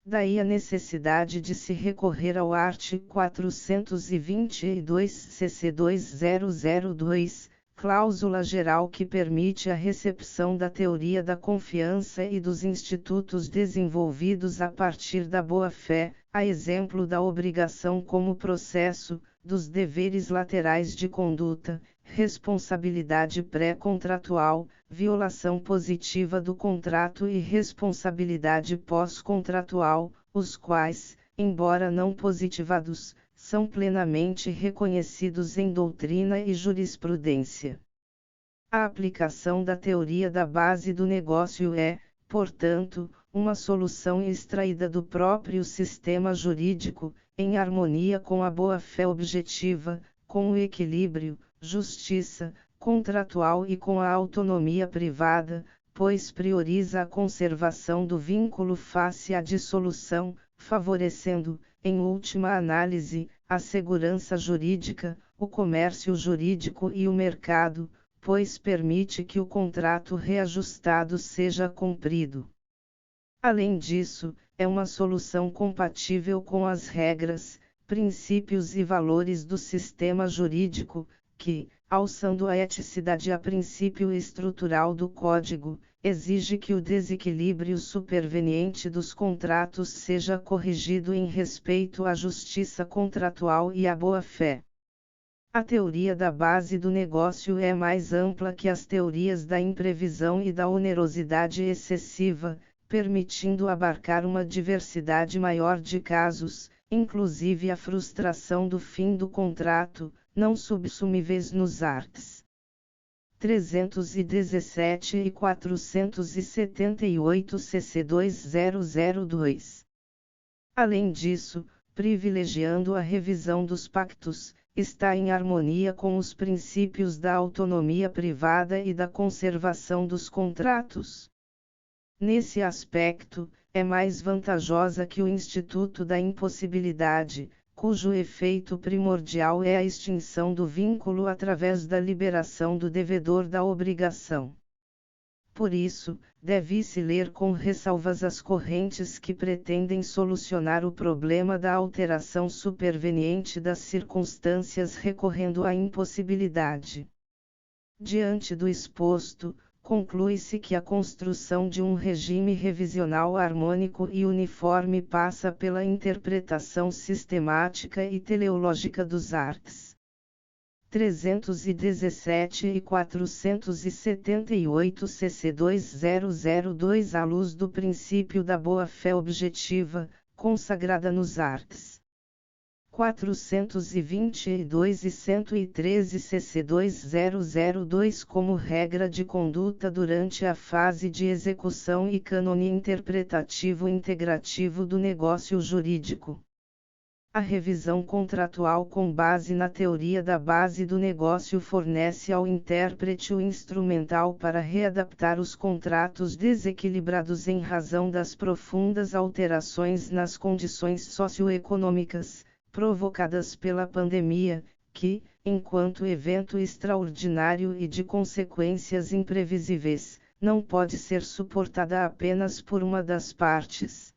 Daí a necessidade de se recorrer ao art. 422 CC 2002, cláusula geral que permite a recepção da teoria da confiança e dos institutos desenvolvidos a partir da boa-fé, a exemplo da obrigação como processo, dos deveres laterais de conduta, responsabilidade pré-contratual, violação positiva do contrato e responsabilidade pós-contratual, os quais, embora não positivados, são plenamente reconhecidos em doutrina e jurisprudência. A aplicação da teoria da base do negócio é, portanto, uma solução extraída do próprio sistema jurídico, em harmonia com a boa-fé objetiva, com o equilíbrio, justiça, contratual e com a autonomia privada, pois prioriza a conservação do vínculo face à dissolução, favorecendo, em última análise, a segurança jurídica, o comércio jurídico e o mercado, pois permite que o contrato reajustado seja cumprido. Além disso, é uma solução compatível com as regras, princípios e valores do sistema jurídico, que, alçando a eticidade a princípio estrutural do Código, exige que o desequilíbrio superveniente dos contratos seja corrigido em respeito à justiça contratual e à boa-fé. A teoria da base do negócio é mais ampla que as teorias da imprevisão e da onerosidade excessiva, permitindo abarcar uma diversidade maior de casos, inclusive a frustração do fim do contrato, não subsumíveis nos arts. 317 e 478 CC2002. Além disso, privilegiando a revisão dos pactos, está em harmonia com os princípios da autonomia privada e da conservação dos contratos. Nesse aspecto, é mais vantajosa que o Instituto da Impossibilidade, cujo efeito primordial é a extinção do vínculo através da liberação do devedor da obrigação. Por isso, deve-se ler com ressalvas as correntes que pretendem solucionar o problema da alteração superveniente das circunstâncias recorrendo à impossibilidade. Diante do exposto, conclui-se que a construção de um regime revisional harmônico e uniforme passa pela interpretação sistemática e teleológica dos arts. 317 e 478 CC2002 à luz do princípio da boa-fé objetiva, consagrada nos arts. 422 e 113 CC2002 como regra de conduta durante a fase de execução e cânone interpretativo integrativo do negócio jurídico. A revisão contratual com base na teoria da base do negócio fornece ao intérprete o instrumental para readaptar os contratos desequilibrados em razão das profundas alterações nas condições socioeconômicas, provocadas pela pandemia, que, enquanto evento extraordinário e de consequências imprevisíveis, não pode ser suportada apenas por uma das partes.